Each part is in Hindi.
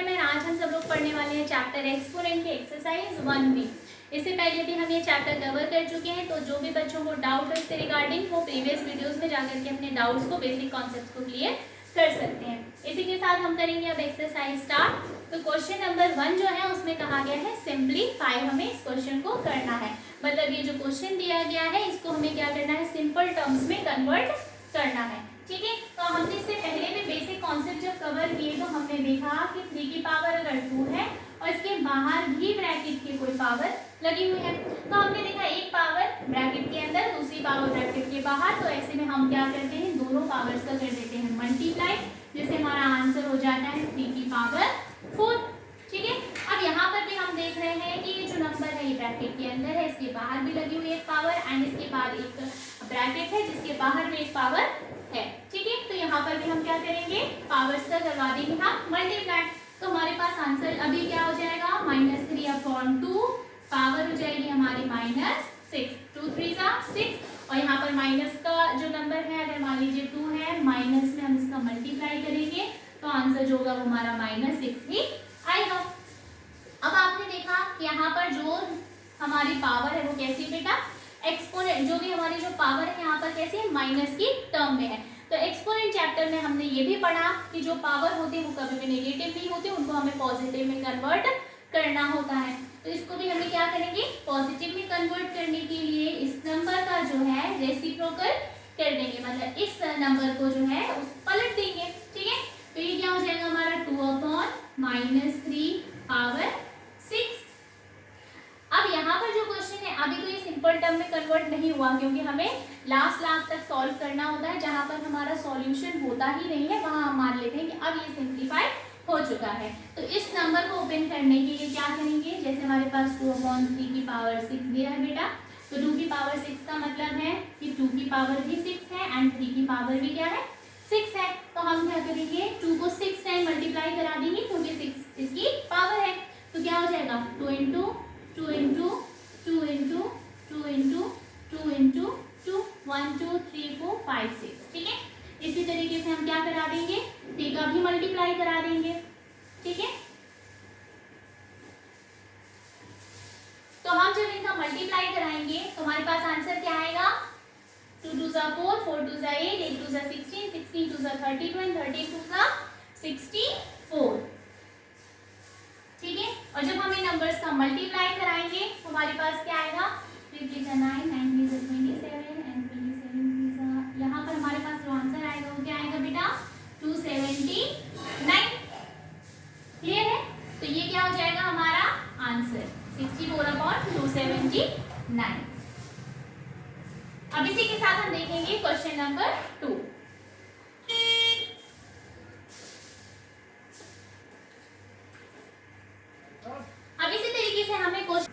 मैन। आज हम सब लोग पढ़ने वाले हैं चैप्टर एक्सपोनेंट की एक्सरसाइज 1B। इससे पहले भी हम ये चैप्टर कवर कर चुके हैं, तो जो भी बच्चों को डाउट है इससे रिगार्डिंग वो प्रीवियस वीडियोस में जाकर के अपने डाउट्स को, बेसिक कॉन्सेप्ट्स को क्लियर कर सकते हैं। इसी के साथ हम करेंगे अब एक्सरसाइज स्टार्ट। तो क्वेश्चन नंबर 1 जो है उसमें कहा गया है सिंपलीफाई, हमें इस क्वेश्चन को करना है। मतलब ये जो क्वेश्चन दिया गया है इसको हमें क्या करना है, सिंपल टर्म्स में कन्वर्ट करना है। ठीक है, तो हमने इससे पहले भी बेसिक कॉन्सेप्ट जब कवर किए तो हमने देखा कि 3 की पावर अगर 2 है और इसके बाहर भी ब्रैकेट की कोई पावर लगी हुई है, तो हमने देखा एक पावर ब्रैकेट के अंदर, दूसरी पावर ब्रैकेट के बाहर। तो ऐसे में हम क्या करते हैं, दोनों पावर्स का कर देते हैं मल्टीप्लाई, जिससे हमारा आंसर हो जाता है 3 की पावर 4। ठीक है, अब यहाँ पर भी हम देख रहे हैं कि ये जो नंबर है ये ब्रैकेट के अंदर है, इसके बाहर भी लगी हुई एक पावर एंड इसके बाद एक ब्रैकेट है जिसके बाहर भी एक पावर है। ठीक है, तो यहाँ पर भी हम क्या करेंगे, पावर्स का करवा देंगे हम मल्टीप्लाई। तो हमारे पास आंसर अभी क्या हो जाएगा, -3/2, पावर हो जाएगी हमारी -6, 2 3 6। और यहाँ पर माइनस का जो नंबर है, अगर मान लीजिए 2 है, माइनस में हम इसका मल्टीप्लाई करेंगे तो आंसर जो होगा वो हमारा -6 ही आएगा। अब आपने देखा कि यहाँ पर जो हमारी पावर है वो कैसी बेटा, एक्सपोनेंट, जो भी हमारी जो पावर है यहाँ पर कैसी है, माइनस की टर्म में है। तो एक्सपोनेंट चैप्टर में हमने ये भी पढ़ा कि जो पावर होती है वो कभी भी नेगेटिव नहीं होती, उनको हमें पॉजिटिव में कन्वर्ट करना होता है। तो इसको भी हमें क्या करेंगे, पॉजिटिव में कन्वर्ट करने के लिए इस नंबर का जो है रेसिप्रोकल कर देंगे, मतलब इस नंबर को जो है उस पलट देंगे। ठीक है, तो ये क्या हो जाएगा हमारा 2/-3 पावर 6। अब यहाँ पर जो क्वेश्चन है, अभी तो ये सिंपल टर्म में कन्वर्ट नहीं हुआ क्योंकि हमें लास्ट तक सॉल्व करना होता है। जहाँ पर हमारा सॉल्यूशन होता ही नहीं है वहाँ हम मान लेते हैं कि अब ये सिंप्लीफाई हो चुका है। तो इस नंबर को ओपन करने के लिए क्या करेंगे, जैसे हमारे पास 2/3 की पावर 6 दिया है बेटा, तो 2 की पावर 6 का मतलब है कि 2 की पावर भी 6 है एंड 3 की पावर भी क्या है, 6 है। तो हम क्या करेंगे, 2 को 6 टाइम मल्टीप्लाई करा देंगे क्योंकि 6 इसकी पावर है। तो क्या हो जाएगा, 2 × 2 × 2 × 2 × 2 × 2, 1 2 3 4 5 6। ठीक है, इसी तरीके से हम क्या करा देंगे, 3 का भी मल्टीप्लाई करा देंगे। ठीक है, तो हम जब इनका मल्टीप्लाई कराएंगे तो हमारे पास आंसर क्या आएगा, 2 2 4, 4 2 8, 8 2 16, 16 2 32 एंड 32 64। ठीक है, और जब हम इन नंबर्स का मल्टीप्लाई कराएंगे तो हमारे पास क्या आएगा, 3 3 9, 9 3 27 एंड 27 यहाँ पर हमारे पास जो आंसर आएगा वो क्या आएगा बेटा, 279। क्लियर है, तो ये क्या हो जाएगा हमारा आंसर 64/279। अब इसी के साथ हम देखेंगे क्वेश्चन नंबर 2। अब इसी तरीके से हमें क्वेश्चन,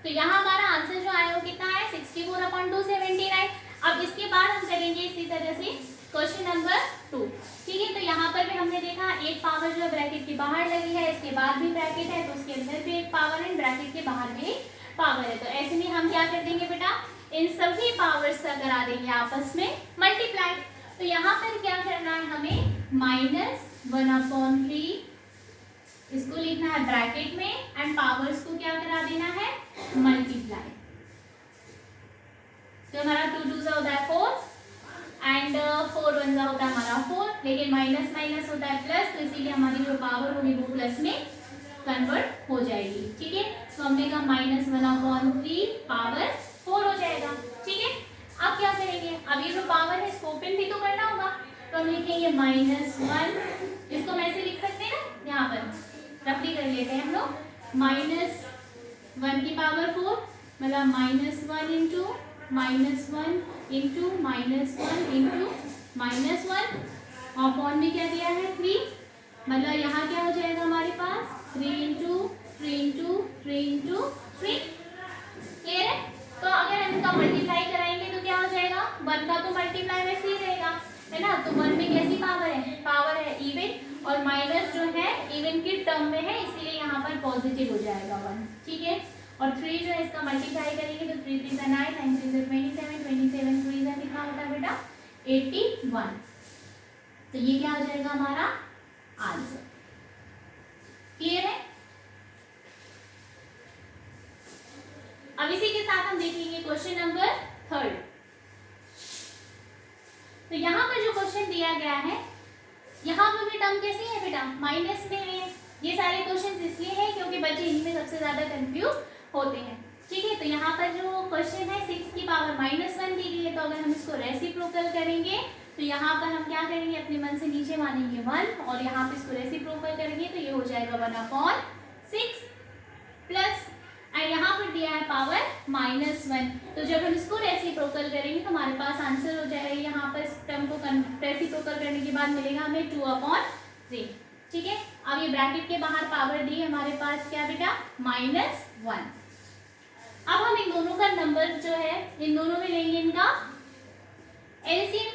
तो यहाँ हमारा आंसर जो आया वो कितना है, 64/279। अब इसके बाद हम करेंगे इसी तरह से क्वेश्चन नंबर 2। ठीक है, तो यहाँ पर भी हमने देखा एक पावर जो ब्रैकेट के बाहर लगी है, इसके बाद भी ब्रैकेट है तो उसके अंदर भी एक पावर है, ब्रैकेट के बाहर भी एक पावर है। तो ऐसे में हम क्या कर देंगे बेटा, इन सभी पावर्स का करा देंगे आपस में मल्टीप्लाई। तो यहाँ पर क्या करना है हमें, -1/3 इसको लिखना है ब्रैकेट में एंड पावर्स को क्या करा देना है, मल्टीप्लाई। तो हमारा 2 2 होता है 4 एंड 4 1 होता है हमारा 4, लेकिन माइनस माइनस होता है प्लस, तो इसीलिए हमारी जो पावर होगी वो प्लस में कन्वर्ट हो जाएगी। ठीक है, तो हमने कहा -1/3 पावर 4 हो जाएगा। ठीक है, अब क्या करेंगे, अब ये जो पावर है इसको ओपन भी तो करना होगा, तो हम लिखेंगे -1, इसको हम ऐसे लिख सकते हैं ना, यहाँ पर रफली कर लेते हैं हम लोग, -1 की पावर 4 मतलब -1 × -1 × -1 अपॉन में क्या दिया है 3, मतलब यहाँ क्या हो जाएगा हमारे पास 3 × 3 × 3 × 3। क्लियर है, तो अगर हम इनका मल्टीप्लाई कराएंगे तो क्या हो जाएगा, 1 का तो मल्टीप्लाई वैसे ही रहेगा है ना, तो 1 में कैसी पावर है, पावर है इवन, और माइनस जो है इवन की टर्म में है, इसीलिए यहाँ पर पॉजिटिव हो जाएगा 1। ठीक है, और 3 जो है इसका मल्टीप्लाई करेंगे तो 3 3 9, 9 3 27, 27 3 कितना होता है बेटा, 81। तो ये क्या हो जाएगा हमारा आंसर। हम देखेंगे क्वेश्चन नंबर 3। तो यहाँ पर जो क्वेश्चन दिया गया है, यहाँ पर भी टर्म कैसी है बेटा, माइनस में है। ये सारे क्वेश्चन इसलिए हैं क्योंकि बच्चे इन्हीं में सबसे ज्यादा कंफ्यूज होते हैं। ठीक है, तो यहाँ पर जो क्वेश्चन है 6 की पावर -1 दी गई है, तो अगर हम इसको रेसिप्रोकल करेंगे तो यहाँ पर हम क्या करेंगे, अपने मन से नीचे मानेंगे 1 और यहाँ पे इसको रेसिप्रोकल करेंगे तो ये हो जाएगा 1/6 प्लस, और यहाँ पर दिया है पावर -1, तो जब हम इसको रेसिप्रोकल करेंगे तो हमारे पास आंसर हो जाएगा, यहाँ पर इस टर्म को रेसिप्रोकल करने के बाद मिलेगा हमें 2/3। ठीक है, अब ये ब्रैकेट के बाहर पावर दी है हमारे पास क्या बेटा, -1। अब हम इन दोनों का नंबर जो है, इन दोनों में लेंगे इनका एलसीएम।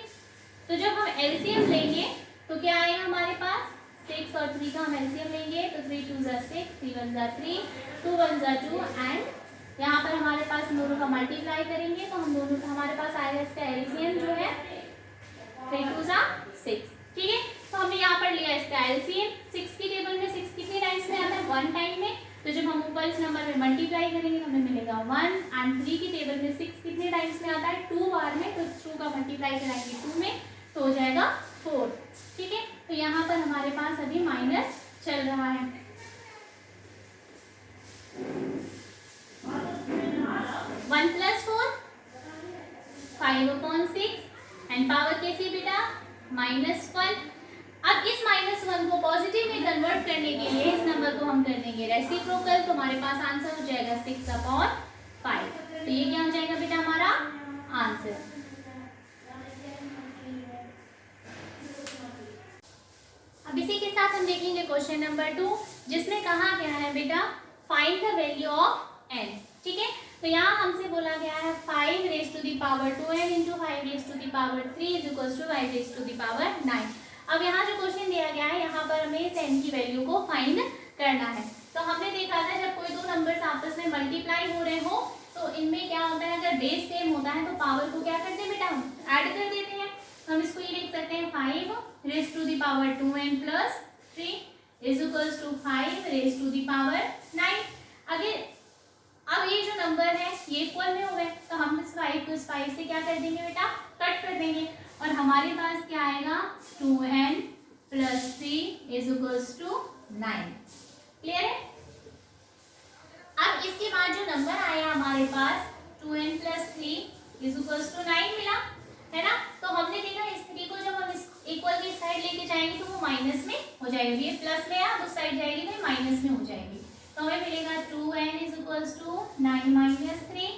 तो जब हम एलसीएम लेंगे तो क्या आएगा हमारे पास, 6 और 3 का हम एलसीएम लेंगे तो 3 2 ज़ा 6, 3 1 ज़ा 3, 2 1 ज़ा 2 एंड यहाँ पर हमारे पास इन दोनों का मल्टीप्लाई करेंगे तो हम दोनों हमारे पास आएगा इसका एलसीएम जो है 3 2 ज़ा 6। ठीक है, तो हमने यहाँ पर लिया इसका एलसीएम। 6 की टेबल में 6 कितने टाइम्स में आता है, 1 टाइम में, तो जब हम ऊपर इस नंबर में मल्टीप्लाई करेंगे तो हमें मिलेगा 1 एंड 3 की टेबल में 6 कितने टाइम्स में आता है, 2 बार में, तो 2 का मल्टीप्लाई कराएंगे 2 में तो हो जाएगा 4। ठीक है, तो यहाँ पर हमारे पास अभी माइनस चल रहा है। 1 + 4 5/6 एंड पावर कैसी बेटा, -1। अब इस -1 को पॉजिटिव में कन्वर्ट करने के लिए इस नंबर को हम कर देंगे रेसिप्रोकल, तो हमारे पास आंसर हो जाएगा 6/5। तो ये क्या हो जाएगा बेटा हमारा आंसर। अब इसी के साथ हम देखेंगे क्वेश्चन नंबर 2, जिसमें कहा गया है बेटा find the value of n। ठीक है, तो यहाँ हमसे बोला गया है 5⁻2n × 5⁻3 = 5⁻9। अब यहाँ जो क्वेश्चन दिया गया है, यहाँ पर हमें इस n की वैल्यू को फाइंड करना है। तो हमने देखा था जब कोई दो नंबर्स आपस में मल्टीप्लाई हो रहे हो तो इनमें क्या होता है, अगर बेस सेम होता है तो पावर को क्या करते हैं बेटा, ऐड कर देते हैं। तो हम इसको ये लिख सकते हैं 5⁻2n + 3 = 5⁻9। अगर अब ये जो नंबर है ये इक्वल में हो गए तो हम इस 5 को इस 5 से क्या कर देंगे बेटा, कट कर देंगे और हमारे पास क्या आएगा 2n + 3 = 9। क्लियर है। अब इसके बाद जो नंबर आया हमारे पास 2n + 3 = 9 मिला है ना। तो हमने देखा इस 3 को जब हम इस इक्वल की साइड लेके जाएंगे तो वो माइनस में हो जाएगा, ये प्लस में आप उस साइड जाएगी तो माइनस में हो जाएगी। तो हमें मिलेगा 2n = 9 - 3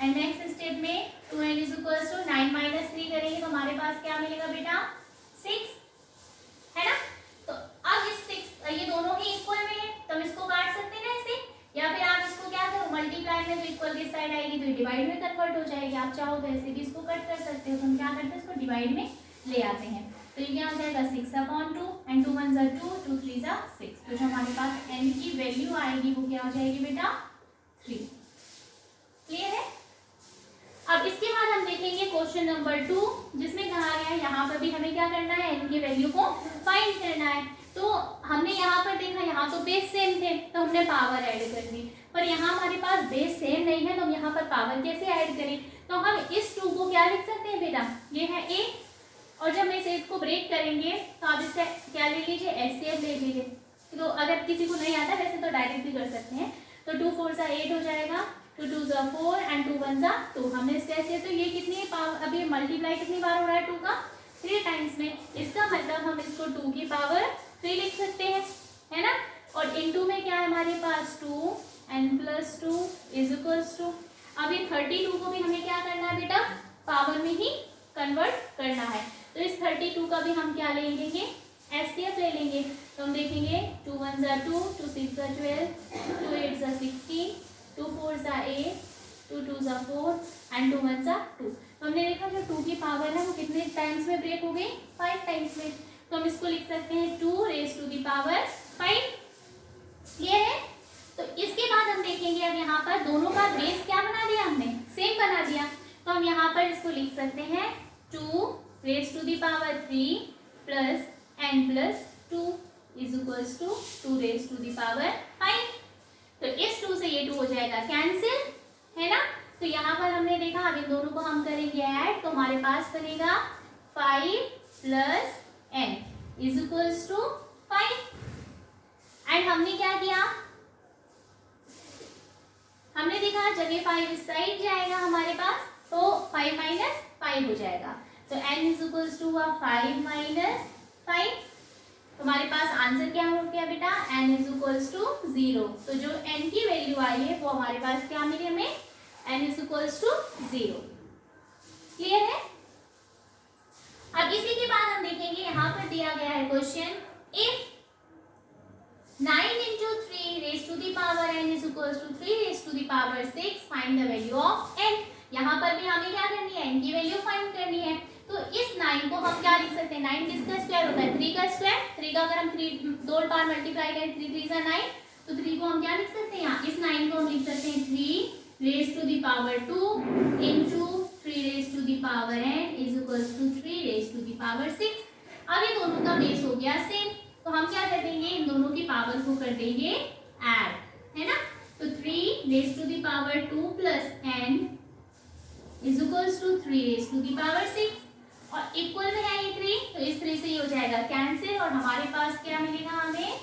एंड नेक्स्ट स्टेप में 2n = 9 - 3 करेंगे तो हमारे पास क्या मिलेगा बेटा 6 है ना। तो अब इस 6 ये दोनों ही इक्वल में है तो हम इसको काट सकते हैं ना ऐसे, या फिर आप इसको क्या करो मल्टीप्लाई में जो इक्वल की साइड आएगी तो डिवाइड में कन्वर्ट हो जाएगी। आप चाहो तो ऐसे भी इसको कट कर सकते हो, तो हम क्या करते हैं इसको डिवाइड में ले आते हैं। तो ये क्या हो जाएगा 6/2 एंड 2 1 = 2, 2 3 = 6। तो जो हमारे पास n की वैल्यू आएगी वो क्या हो जाएगी बेटा 3। क्लियर है। अब इसके बाद हम देखेंगे क्वेश्चन नंबर 2, जिसमें कहा गया है यहाँ पर भी हमें क्या करना है, n की वैल्यू को फाइंड करना है। तो हमने यहाँ पर देखा यहाँ तो बेस सेम थे तो हमने पावर ऐड कर दी, पर यहाँ हमारे पास बेस सेम नहीं है तो हम यहाँ पर पावर कैसे ऐड करें। तो हम इस 2 को क्या लिख सकते हैं बेटा, ये है a, और जब हम इस 8 को ब्रेक करेंगे तो आप इसका क्या ले लीजिए एचसीएफ ले लीजिए। तो अगर किसी को नहीं आता वैसे तो डायरेक्ट भी कर सकते हैं। तो 2 4 = 8 हो जाएगा, 2 2 = 4 एंड 2 1 = 2। हमने इसके ऐसे तो ये कितनी पावर, अभी मल्टीप्लाई कितनी बार हो रहा है 2 का 3 टाइम्स में, इसका मतलब हम इसको 2 की पावर 3 लिख सकते हैं है ना। और इनटू में क्या है हमारे पास 2n + 2 = अब ये 32 को भी हमें क्या करना है बेटा पावर में ही कन्वर्ट करना है। तो इस 32 का भी हम क्या ले लेंगे एचसीएफ ले लेंगे। तो हम देखेंगे 2 1 = 2, 2 6 = 12, 2 8 = 16, 2 4 = 8, 2 2 = 4 एंड 2 1 = 2। तो हमने देखा जो 2 की पावर है वो कितने टाइम्स में ब्रेक हो गई 5 टाइम्स में। तो हम इसको लिख सकते हैं 2⁻5। क्लियर है। तो इसके बाद हम देखेंगे अब यहाँ पर दोनों का बेस क्या बना दिया हमने, सेम बना दिया। तो हम यहाँ पर इसको लिख सकते हैं 2⁻3 + n + 2 = 2⁻5। तो इस 2 से ये 2 हो जाएगा कैंसिल है ना। तो यहाँ पर हमने देखा अब इन दोनों को हम करेंगे ऐड, तो हमारे पास बनेगा 5 plus n is equals to 5। And हमने क्या किया, हमने देखा जब ये 5 इस साइड जाएगा हमारे पास तो 5 माइनस 5 हो जाएगा, तो n is equals to 5 minus 5। तो हमारे पास आंसर क्या हो गया बेटा, n इज इक्वल्स टू 0। तो जो n की वैल्यू आई है वो हमारे पास क्या मिली हमें, n is equals to 0। Clear है। अब इसी के बाद हम देखेंगे यहाँ पर दिया गया है question, if 9 into 3 raised to the power n is equals to 3 raised to the power 6, find the value of n। यहाँ पर भी हमें क्या करनी है, n की वैल्यू फाइंड करनी है। तो इस 9 को हम क्या लिख सकते हैं, 9 किसका स्क्वायर होता है, 3 का स्क्वायर। 3 का अगर हम 3 दो बार मल्टीप्लाई करें 3 3 जा 9, तो 3 को हम क्या लिख सकते हैं, यहाँ इस 9 को हम लिख सकते हैं 3 raised to the power 2 into 3 raised to the power n is equals to 3 raised to the power 6। अब ये दोनों का बेस हो गया सेम, तो हम क्या कर देंगे, इन दोनों की पावर को कर देंगे ऐड, है ना। तो 3 raised to the power 2 plus n is equals to 3 raised to the power 6, और इक्वल में है ये 3, तो इस 3 से ये हो जाएगा कैंसिल, और हमारे पास क्या मिलेगा हमें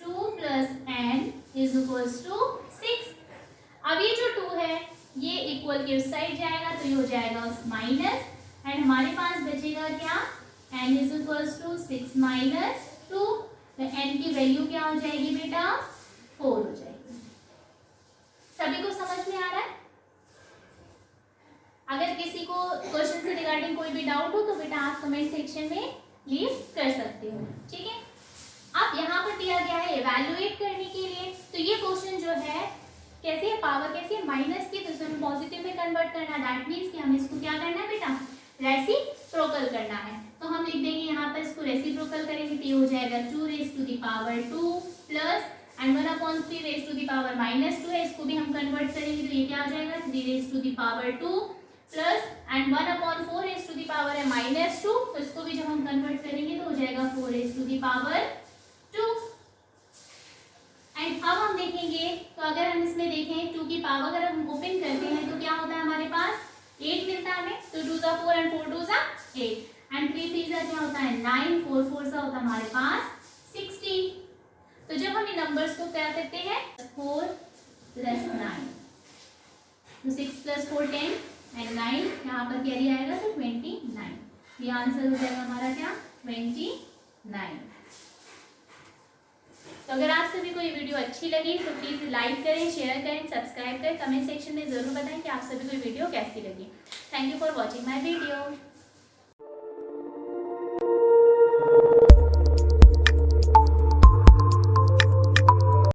2 plus n is equals to 6। अब ये जो 2 है ये इक्वल के उस साइड जाएगा तो ये हो जाएगा उस माइनस, एंड हमारे पास बचेगा क्या, n is equals to 6 minus 2। तो n की वैल्यू क्या हो जाएगी बेटा, 4 हो जाएगी। सभी को समझ में आ रहा है। अगर किसी को क्वेश्चन से रिगार्डिंग कोई भी डाउट हो तो बेटा आप कमेंट सेक्शन में लीव कर सकते हो, ठीक है। अब यहाँ पर दिया गया है इवैल्यूएट करने के लिए, तो ये क्वेश्चन जो है कैसे है, पावर कैसे है, माइनस की, तो इसमें पॉजिटिव में कन्वर्ट करना, दैट मीन्स कि हमें इसको क्या करना है बेटा, रेसिप्रोकल करना है। तो हम लिख देंगे यहाँ पर इसको रेसिप्रोकल करेंगे तो ये हो जाएगा 2 raised to the power 2 plus and 1/3 raised to the power -2 है, इसको भी हम कन्वर्ट करेंगे तो ये क्या आ जाएगा 3 raised to the power 2 plus and 1/4 raised to the power है -2, तो इसको भी जब हम कन्वर्ट करेंगे तो हो जाएगा 4 raised to the power 2। And अब हम देखेंगे, तो अगर हम इसमें देखें 2 की पावर अगर हम ओपन करते हैं तो क्या होता है हमारे पास 8 मिलता है हमें, तो 2 सा 4 एंड 4 2 सा 8 एंड 3 3 सा क्या होता है 9, 4 4 सा होता है हमारे पास 60। तो जब हम इन नंबर्स को क्या करते हैं 4 प्लस 9, तो 6 प्लस 4 10 एंड 9 यहाँ पर कैरी आएगा तो 29। ये आंसर हो जाएगा हमारा क्या 29। तो अगर आप सभी को ये वीडियो अच्छी लगी तो प्लीज़ लाइक करें, शेयर करें, सब्सक्राइब करें, कमेंट सेक्शन में ज़रूर बताएं कि आप सभी को ये वीडियो कैसी लगी। Thank you for watching my video.